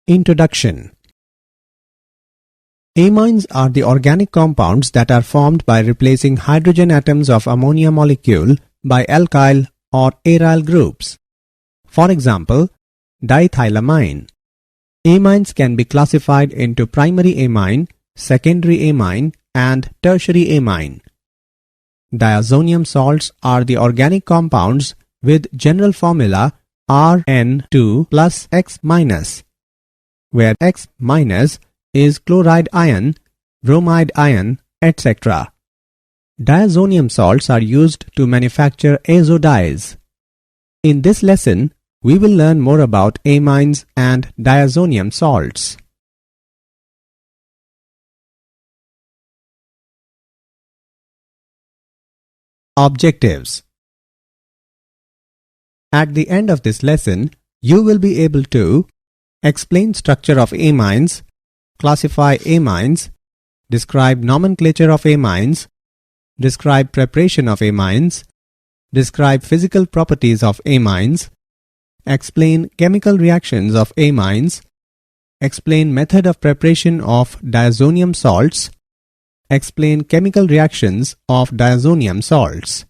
Introduction. Amines are the organic compounds that are formed by replacing hydrogen atoms of ammonia molecule by alkyl or aryl groups. For example, diethylamine. Amines can be classified into primary amine, secondary amine, and tertiary amine. Diazonium salts are the organic compounds with general formula Rn2 plus X-, where X- is chloride ion, bromide ion, etc. Diazonium salts are used to manufacture azo dyes. In this lesson, we will learn more about amines and diazonium salts. Objectives. At the end of this lesson, you will be able to explain structure of amines, classify amines, describe nomenclature of amines, describe preparation of amines, describe physical properties of amines, explain chemical reactions of amines, explain method of preparation of diazonium salts, explain chemical reactions of diazonium salts.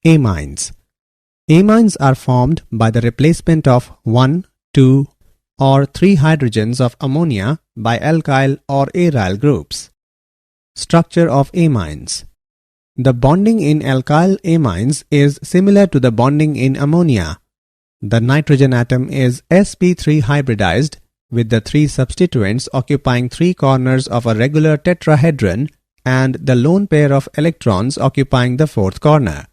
Amines. Amines are formed by the replacement of 1, 2, or 3 hydrogens of ammonia by alkyl or aryl groups. Structure of amines. The bonding in alkyl amines is similar to the bonding in ammonia. The nitrogen atom is sp3 hybridized with the 3 substituents occupying 3 corners of a regular tetrahedron and the lone pair of electrons occupying the 4th corner.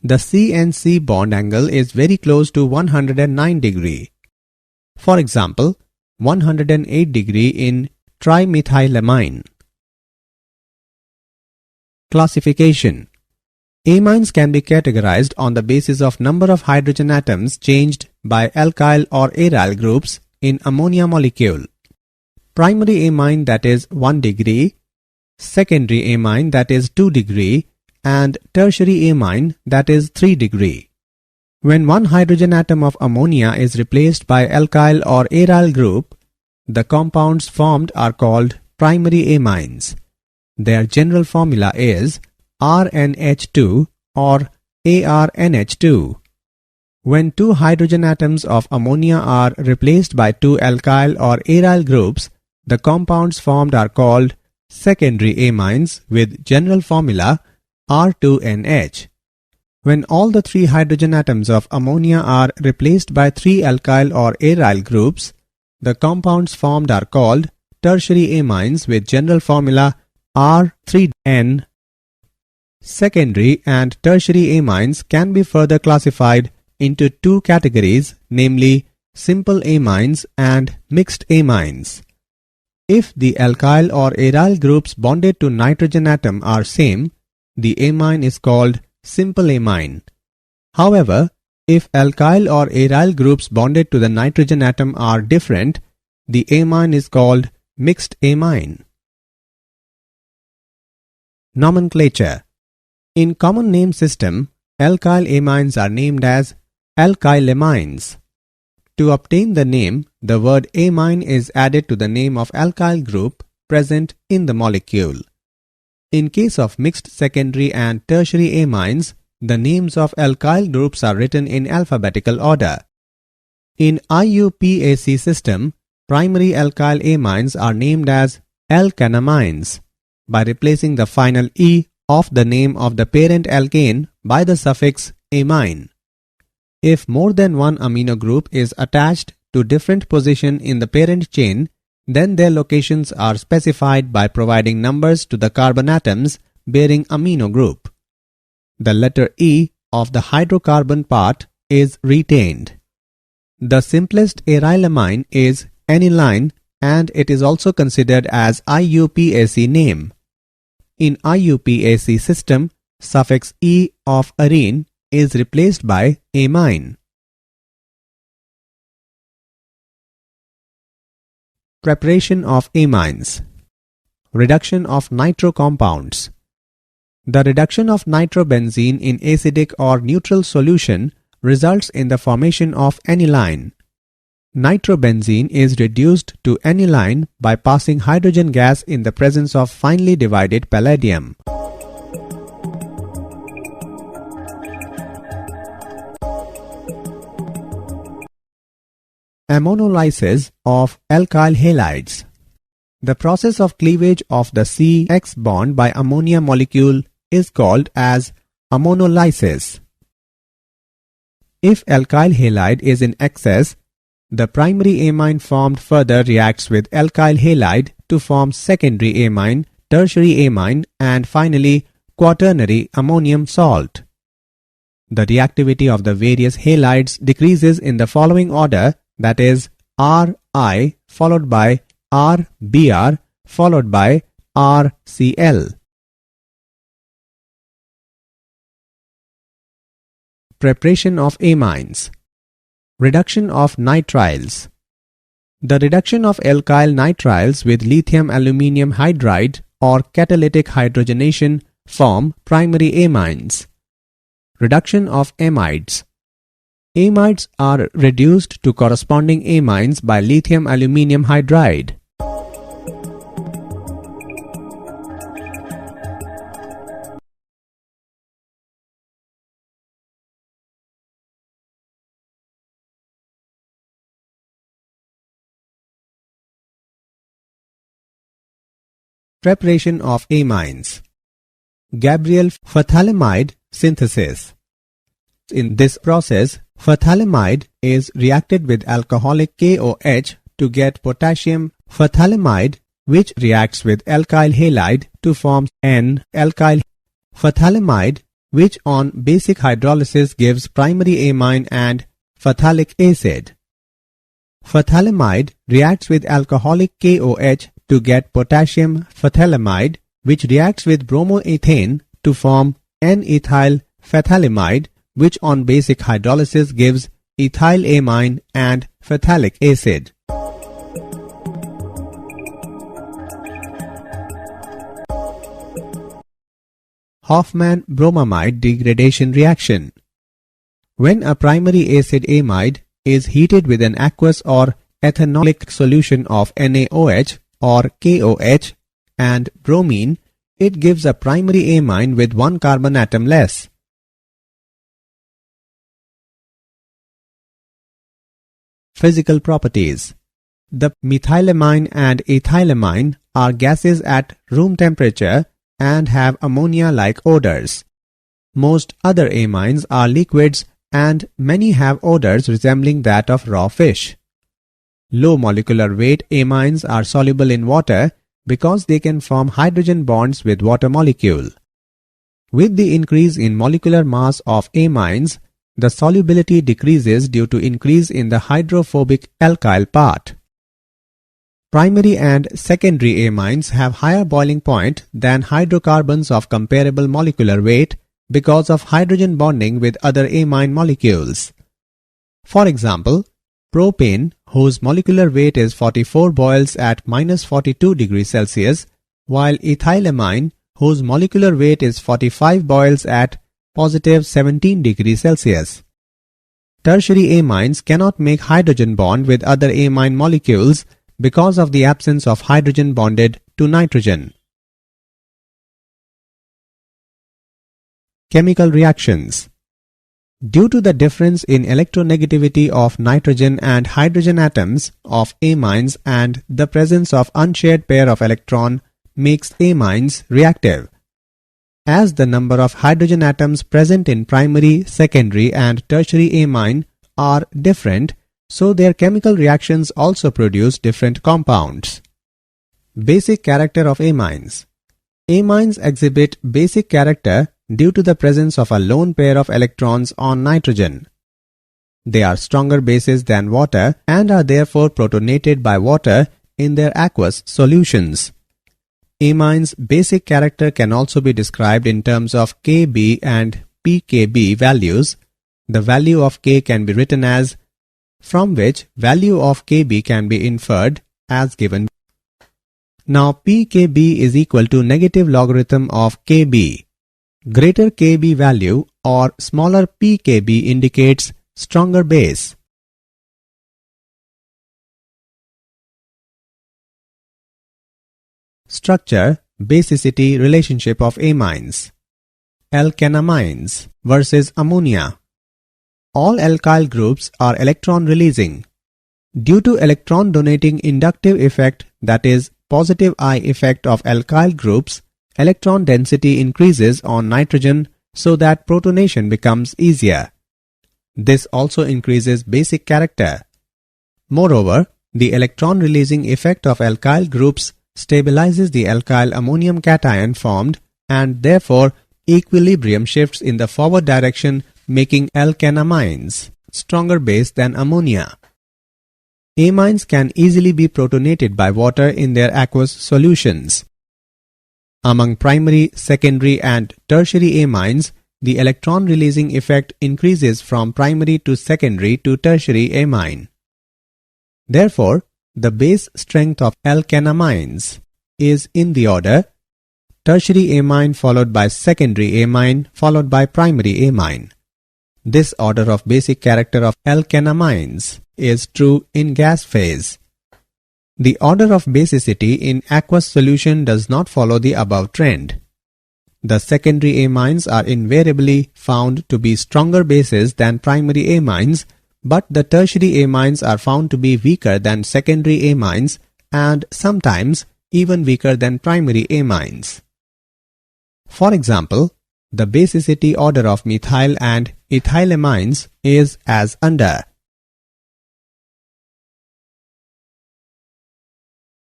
The C-N-C bond angle is very close to 109 degree. For example, 108 degree in trimethylamine. Classification. Amines can be categorized on the basis of number of hydrogen atoms changed by alkyl or aryl groups in ammonia molecule. Primary amine, that is 1 degree, secondary amine, that is 2 degree, and tertiary amine, that is 3 degree. When one hydrogen atom of ammonia is replaced by alkyl or aryl group, the compounds formed are called primary amines. Their general formula is RNH2 or ARNH2. When 2 hydrogen atoms of ammonia are replaced by 2 alkyl or aryl groups, the compounds formed are called secondary amines with general formula R2NH. When all the 3 hydrogen atoms of ammonia are replaced by 3 alkyl or aryl groups, the compounds formed are called tertiary amines with general formula R3N. Secondary and tertiary amines can be further classified into 2 categories, namely simple amines and mixed amines. If the alkyl or aryl groups bonded to nitrogen atom are same, the amine is called simple amine. However, if alkyl or aryl groups bonded to the nitrogen atom are different, the amine is called mixed amine. Nomenclature. In common name system, alkyl amines are named as alkylamines. To obtain the name, the word amine is added to the name of alkyl group present in the molecule. In case of mixed secondary and tertiary amines, the names of alkyl groups are written in alphabetical order. In IUPAC system, primary alkyl amines are named as alkanamines by replacing the final E of the name of the parent alkane by the suffix amine. If more than one amino group is attached to different position in the parent chain, then their locations are specified by providing numbers to the carbon atoms bearing amino group. The letter E of the hydrocarbon part is retained. The simplest arylamine is aniline and it is also considered as IUPAC name. In IUPAC system, suffix E of arene is replaced by amine. Preparation of amines. Reduction of nitro compounds. The reduction of nitrobenzene in acidic or neutral solution results in the formation of aniline. Nitrobenzene is reduced to aniline by passing hydrogen gas in the presence of finely divided palladium. Ammonolysis of alkyl halides. The process of cleavage of the CX bond by ammonia molecule is called as ammonolysis. If alkyl halide is in excess, the primary amine formed further reacts with alkyl halide to form secondary amine, tertiary amine, and finally quaternary ammonium salt. The reactivity of the various halides decreases in the following order, that is Ri followed by Rbr followed by RCl. Preparation of amines. Reduction of nitriles. The reduction of alkyl nitriles with lithium aluminium hydride or catalytic hydrogenation form primary amines. Reduction of amides. Amides are reduced to corresponding amines by lithium aluminium hydride. Preparation of amines. Gabriel phthalimide synthesis. In this process, phthalimide is reacted with alcoholic KOH to get potassium phthalimide, which reacts with alkyl halide to form N-alkyl phthalimide, which on basic hydrolysis gives primary amine and phthalic acid. Phthalimide reacts with alcoholic KOH to get potassium phthalimide, which reacts with bromoethane to form N-ethyl phthalimide, which on basic hydrolysis gives ethylamine and phthalic acid. Hofmann-bromamide degradation reaction. When a primary acid amide is heated with an aqueous or ethanolic solution of NaOH or KOH and bromine, it gives a primary amine with one carbon atom less. Physical properties. The methylamine and ethylamine are gases at room temperature and have ammonia-like odors. Most other amines are liquids and many have odors resembling that of raw fish. Low molecular weight amines are soluble in water because they can form hydrogen bonds with water molecule. With the increase in molecular mass of amines, the solubility decreases due to increase in the hydrophobic alkyl part. Primary and secondary amines have higher boiling point than hydrocarbons of comparable molecular weight because of hydrogen bonding with other amine molecules. For example, propane, whose molecular weight is 44, boils at -42 degrees Celsius, while ethylamine, whose molecular weight is 45, boils at +17 degrees Celsius. Tertiary amines cannot make hydrogen bond with other amine molecules because of the absence of hydrogen bonded to nitrogen. Chemical reactions. Due to the difference in electronegativity of nitrogen and hydrogen atoms of amines and the presence of unshared pair of electron makes amines reactive. As the number of hydrogen atoms present in primary, secondary and tertiary amine are different, so their chemical reactions also produce different compounds. Basic character of amines. Amines exhibit basic character due to the presence of a lone pair of electrons on nitrogen. They are stronger bases than water and are therefore protonated by water in their aqueous solutions. Amines' basic character can also be described in terms of Kb and pKb values. The value of K can be written as, from which value of Kb can be inferred as given. Now pKb is equal to negative logarithm of Kb. Greater Kb value or smaller pKb indicates stronger base. Structure, basicity relationship of amines. Alkanamines versus ammonia. All alkyl groups are electron releasing. Due to electron donating inductive effect, that is positive I effect of alkyl groups, electron density increases on nitrogen so that protonation becomes easier. This also increases basic character. Moreover, the electron releasing effect of alkyl groups stabilizes the alkyl ammonium cation formed, and therefore equilibrium shifts in the forward direction, making alkanamines stronger base than ammonia. Amines can easily be protonated by water in their aqueous solutions. Among primary, secondary and tertiary amines, the electron releasing effect increases from primary to secondary to tertiary amine. Therefore, the base strength of alkanamines is in the order tertiary amine followed by secondary amine followed by primary amine. This order of basic character of alkanamines is true in gas phase. The order of basicity in aqueous solution does not follow the above trend. The secondary amines are invariably found to be stronger bases than primary amines, but the tertiary amines are found to be weaker than secondary amines and sometimes even weaker than primary amines. For example, the basicity order of methyl and ethylamines is as under.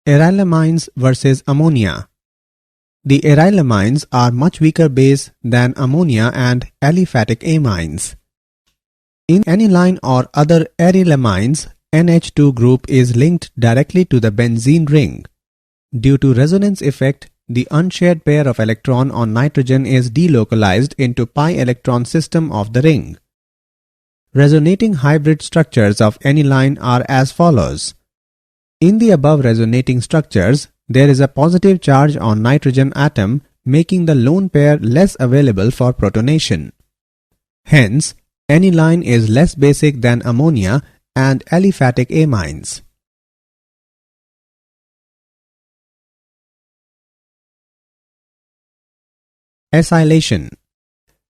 Arylamines versus ammonia. The arylamines are much weaker base than ammonia and aliphatic amines. In aniline or other arylamines, NH2 group is linked directly to the benzene ring. Due to resonance effect, the unshared pair of electron on nitrogen is delocalized into pi electron system of the ring. Resonating hybrid structures of aniline are as follows. In the above resonating structures, there is a positive charge on nitrogen atom, making the lone pair less available for protonation. Hence, aniline is less basic than ammonia and aliphatic amines. Acylation.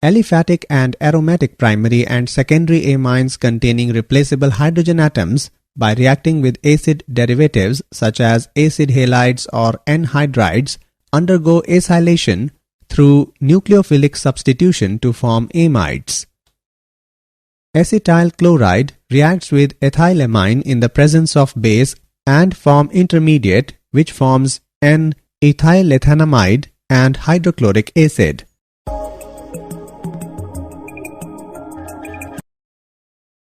Aliphatic and aromatic primary and secondary amines containing replaceable hydrogen atoms by reacting with acid derivatives such as acid halides or anhydrides undergo acylation through nucleophilic substitution to form amides. Acetyl chloride reacts with ethylamine in the presence of base and form intermediate which forms N-ethylethanamide and hydrochloric acid.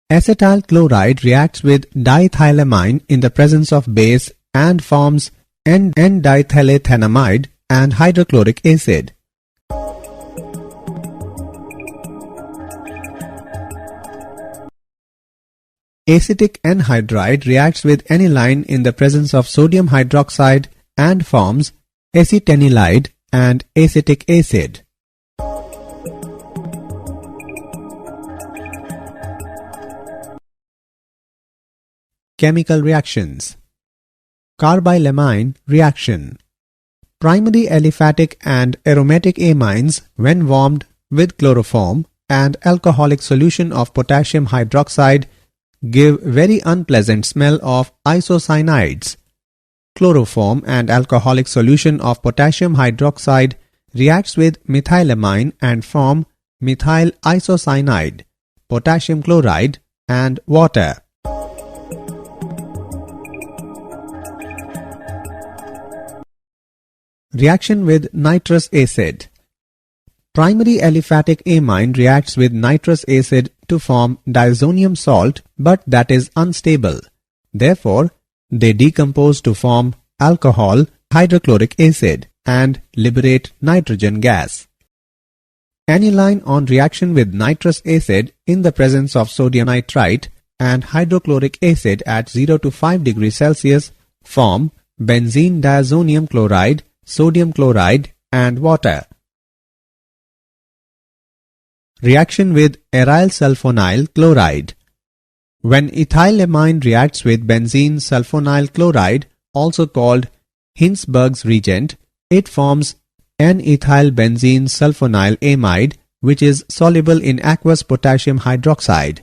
Acetyl chloride reacts with diethylamine in the presence of base and forms N-diethylethanamide and hydrochloric acid. Acetic anhydride reacts with aniline in the presence of sodium hydroxide and forms acetanilide and acetic acid. Chemical reactions. Carbylamine reaction. Primary aliphatic and aromatic amines, when warmed with chloroform and alcoholic solution of potassium hydroxide, give very unpleasant smell of isocyanides. Chloroform and alcoholic solution of potassium hydroxide reacts with methylamine and form methyl isocyanide, potassium chloride and water. Reaction with nitrous acid. Primary aliphatic amine reacts with nitrous acid to form diazonium salt, but that is unstable. Therefore, they decompose to form alcohol, hydrochloric acid, and liberate nitrogen gas. Aniline on reaction with nitrous acid in the presence of sodium nitrite and hydrochloric acid at 0 to 5 degrees Celsius form benzene diazonium chloride, sodium chloride and water. Reaction with aryl sulfonyl chloride. When ethylamine reacts with benzene sulfonyl chloride, also called Hinsberg's reagent, it forms N-ethylbenzene sulfonyl amide, which is soluble in aqueous potassium hydroxide.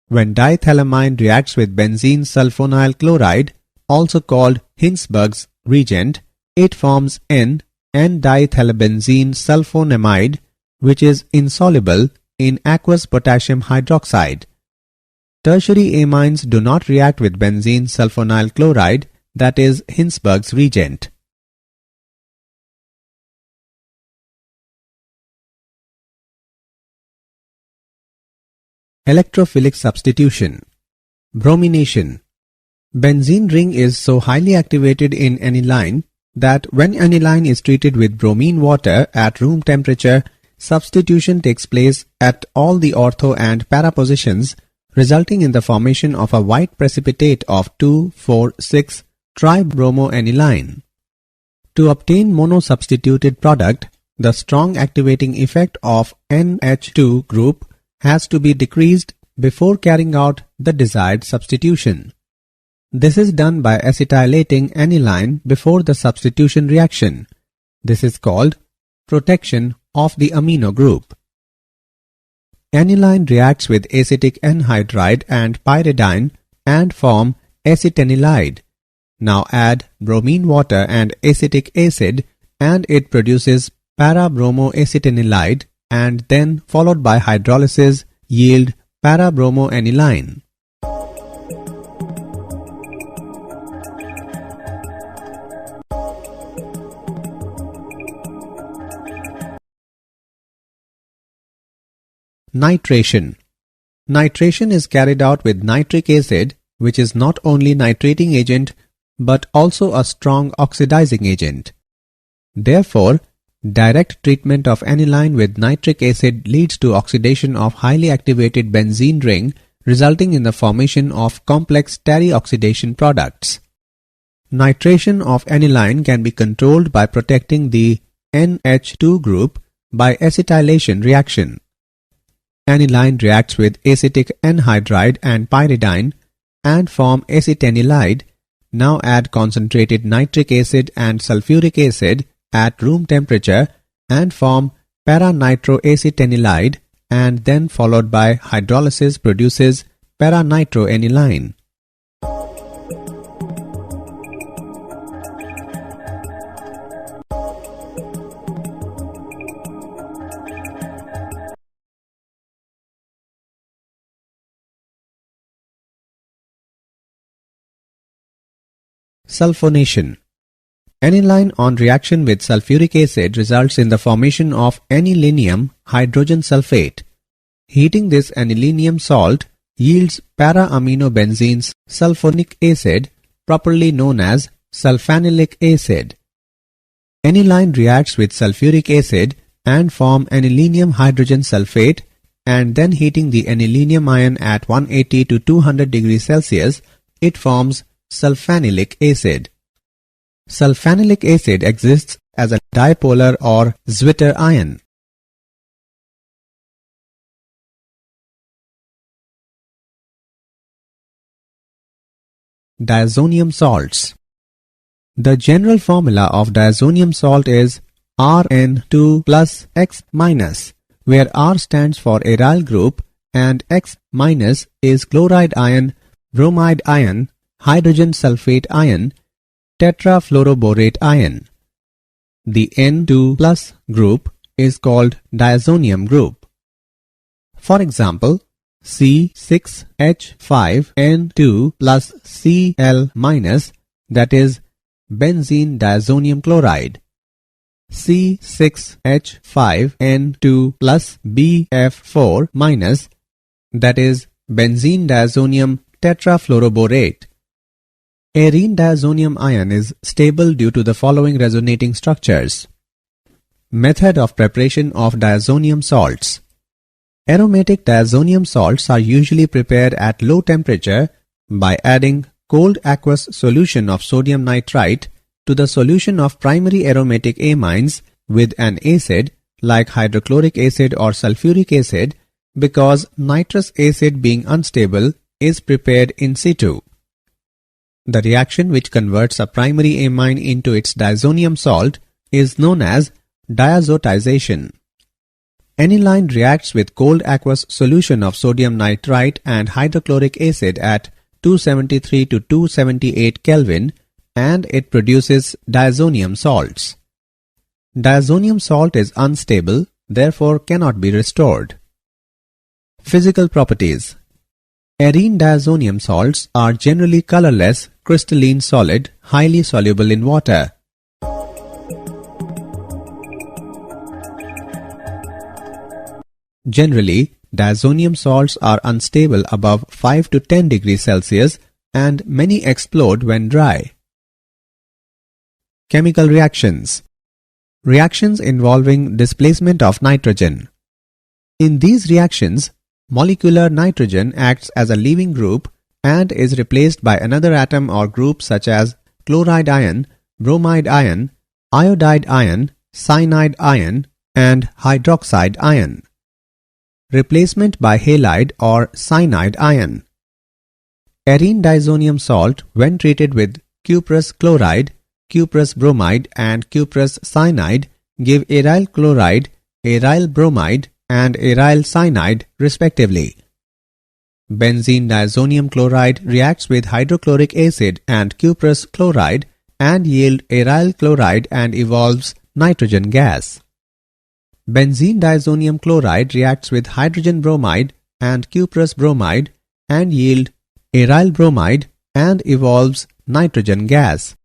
When diethylamine reacts with benzene sulfonyl chloride, also called Hinsberg's reagent, it forms N-diethylbenzene sulfonamide, which is insoluble in aqueous potassium hydroxide. Tertiary amines do not react with benzene sulfonyl chloride, that is Hinsberg's reagent. Electrophilic substitution. Bromination. Benzene ring is so highly activated in aniline that when aniline is treated with bromine water at room temperature, substitution takes place at all the ortho and para positions, resulting in the formation of a white precipitate of 2,4,6 tribromoaniline. To obtain mono-substituted product, the strong activating effect of NH2 group has to be decreased before carrying out the desired substitution. This is done by acetylating aniline before the substitution reaction. This is called protection of the amino group. Aniline reacts with acetic anhydride and pyridine and form acetanilide. Now add bromine water and acetic acid and it produces para-bromoacetanilide, and then followed by hydrolysis yield para-bromoaniline. Nitration. Nitration is carried out with nitric acid, which is not only nitrating agent but also a strong oxidizing agent. Therefore, direct treatment of aniline with nitric acid leads to oxidation of highly activated benzene ring, resulting in the formation of complex terioxidation products. Nitration of aniline can be controlled by protecting the NH2 group by acetylation reaction. Aniline reacts with acetic anhydride and pyridine and form acetanilide. Now add concentrated nitric acid and sulfuric acid at room temperature and form para-nitroacetanilide, and then followed by hydrolysis produces para-nitroaniline. Sulfonation. Aniline on reaction with sulfuric acid results in the formation of anilinium hydrogen sulfate. Heating this anilinium salt yields para-aminobenzenes sulfonic acid, properly known as sulfanilic acid. Aniline reacts with sulfuric acid and form anilinium hydrogen sulfate, and then heating the anilinium ion at 180 to 200 degrees Celsius, it forms sulfanilic acid. Sulfanilic acid exists as a dipolar or Zwitter ion. Diazonium salts. The general formula of diazonium salt is Rn2 plus X minus, where R stands for aryl group and X minus is chloride ion, bromide ion, hydrogen sulfate ion, tetrafluoroborate ion. The N2 plus group is called diazonium group. For example, C6H5N2 plus Cl minus, that is benzene diazonium chloride. C6H5N2 plus BF4 minus, that is benzene diazonium tetrafluoroborate. Arene diazonium ion is stable due to the following resonating structures. Method of preparation of diazonium salts. Aromatic diazonium salts are usually prepared at low temperature by adding cold aqueous solution of sodium nitrite to the solution of primary aromatic amines with an acid like hydrochloric acid or sulfuric acid, because nitrous acid being unstable is prepared in situ. The reaction which converts a primary amine into its diazonium salt is known as diazotization. Aniline reacts with cold aqueous solution of sodium nitrite and hydrochloric acid at 273 to 278 Kelvin and it produces diazonium salts. Diazonium salt is unstable, therefore cannot be restored. Physical properties. Arene diazonium salts are generally colorless, crystalline solid, highly soluble in water. Generally, diazonium salts are unstable above 5 to 10 degrees Celsius and many explode when dry. Chemical reactions. Reactions involving displacement of nitrogen. In these reactions, molecular nitrogen acts as a leaving group and is replaced by another atom or group such as chloride ion, bromide ion, iodide ion, cyanide ion, and hydroxide ion. Replacement by halide or cyanide ion. Arene diazonium salt, when treated with cuprous chloride, cuprous bromide and cuprous cyanide, give aryl chloride, aryl bromide and aryl cyanide respectively. Benzene diazonium chloride reacts with hydrochloric acid and cuprous chloride and yield aryl chloride and evolves nitrogen gas. Benzene diazonium chloride reacts with hydrogen bromide and cuprous bromide and yield aryl bromide and evolves nitrogen gas.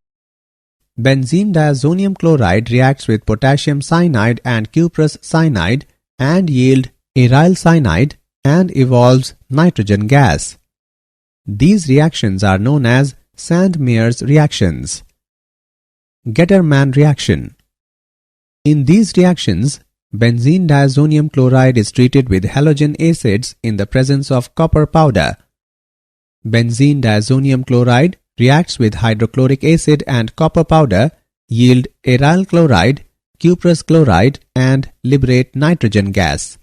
Benzene diazonium chloride reacts with potassium cyanide and cuprous cyanide and yield aryl cyanide and evolves nitrogen gas. These reactions are known as Sand-Mears reactions. Gettermann reaction. In these reactions, benzene diazonium chloride is treated with halogen acids in the presence of copper powder. Benzene diazonium chloride reacts with hydrochloric acid and copper powder, yield aryl chloride, cuprous chloride and liberate nitrogen gas.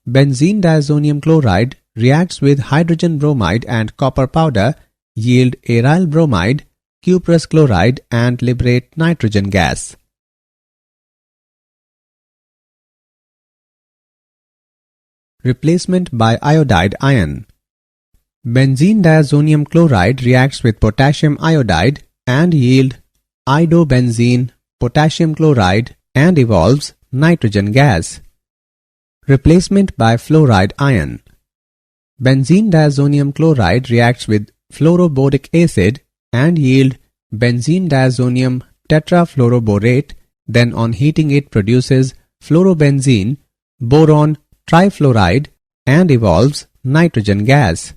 Benzene diazonium chloride reacts with hydrogen bromide and copper powder, yield aryl bromide, cuprous chloride and liberate nitrogen gas. Replacement by iodide ion. Benzene diazonium chloride reacts with potassium iodide and yield iodobenzene, potassium chloride and evolves nitrogen gas. Replacement by fluoride ion. Benzene diazonium chloride reacts with fluoroboric acid and yield benzene diazonium tetrafluoroborate, then on heating it produces fluorobenzene, boron trifluoride and evolves nitrogen gas.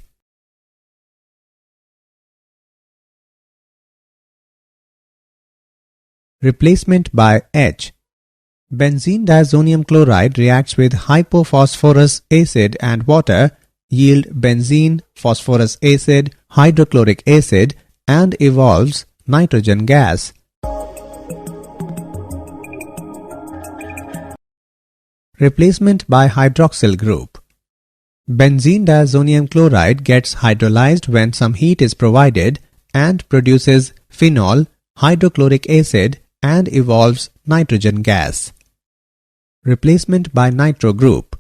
Replacement by H. Benzene diazonium chloride reacts with hypophosphorus acid and water, yield benzene, phosphorus acid, hydrochloric acid and evolves nitrogen gas. Replacement by hydroxyl group. Benzene diazonium chloride gets hydrolyzed when some heat is provided and produces phenol, hydrochloric acid and evolves nitrogen gas. Replacement by nitro group.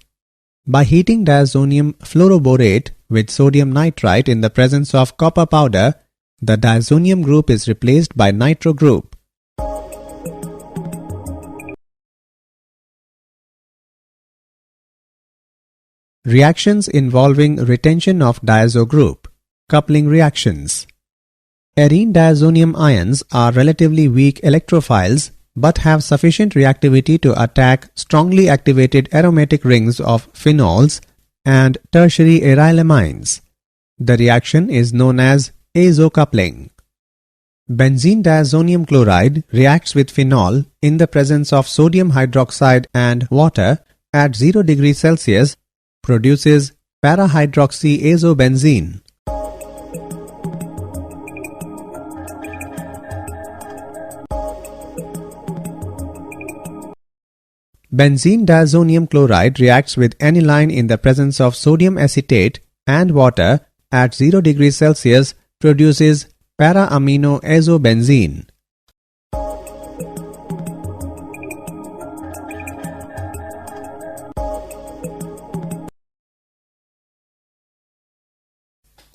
By heating diazonium fluoroborate with sodium nitrite in the presence of copper powder, the diazonium group is replaced by nitro group. Reactions involving retention of diazo group. Coupling reactions. Arene diazonium ions are relatively weak electrophiles but have sufficient reactivity to attack strongly activated aromatic rings of phenols and tertiary arylamines. The reaction is known as azocoupling. Benzene diazonium chloride reacts with phenol in the presence of sodium hydroxide and water at 0 degrees Celsius, produces parahydroxyazobenzene. Benzene diazonium chloride reacts with aniline in the presence of sodium acetate and water at 0 degrees Celsius, produces para-aminoazobenzene.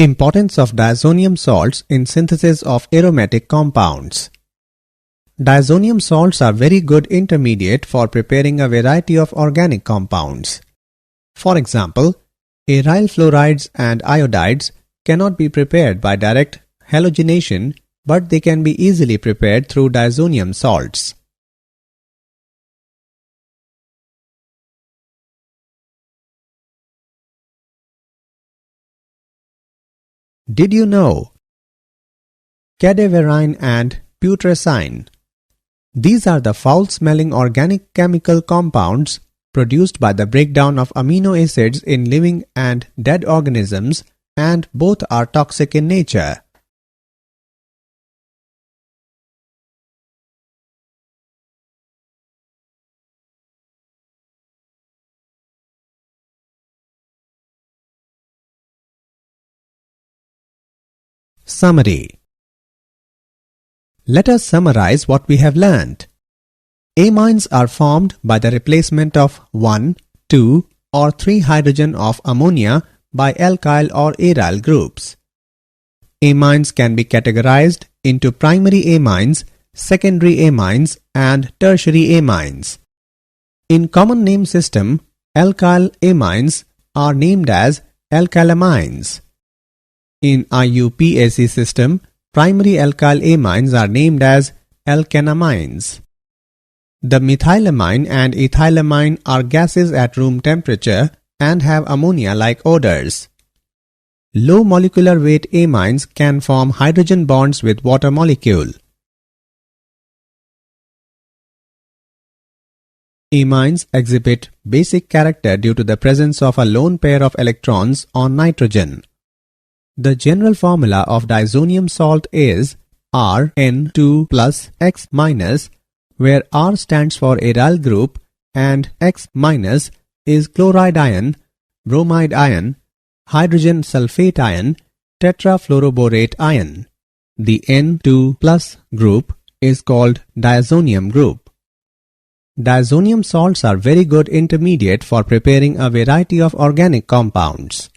Importance of diazonium salts in synthesis of aromatic compounds. Diazonium salts are very good intermediate for preparing a variety of organic compounds. For example, aryl fluorides and iodides cannot be prepared by direct halogenation, but they can be easily prepared through diazonium salts. Did you know? Cadaverine and putrescine. These are the foul-smelling organic chemical compounds produced by the breakdown of amino acids in living and dead organisms, and both are toxic in nature. Summary. Let us summarize what we have learned. Amines are formed by the replacement of 1, 2 or 3 hydrogen of ammonia by alkyl or aryl groups. Amines can be categorized into primary amines, secondary amines and tertiary amines. In common name system, alkyl amines are named as alkylamines. In IUPAC system, primary alkyl amines are named as alkanamines. The methylamine and ethylamine are gases at room temperature and have ammonia-like odors. Low molecular weight amines can form hydrogen bonds with water molecule. Amines exhibit basic character due to the presence of a lone pair of electrons on nitrogen. The general formula of diazonium salt is Rn2 plus X minus, where R stands for aryl group and X minus is chloride ion, bromide ion, hydrogen sulfate ion, tetrafluoroborate ion. The N2 plus group is called diazonium group. Diazonium salts are very good intermediate for preparing a variety of organic compounds.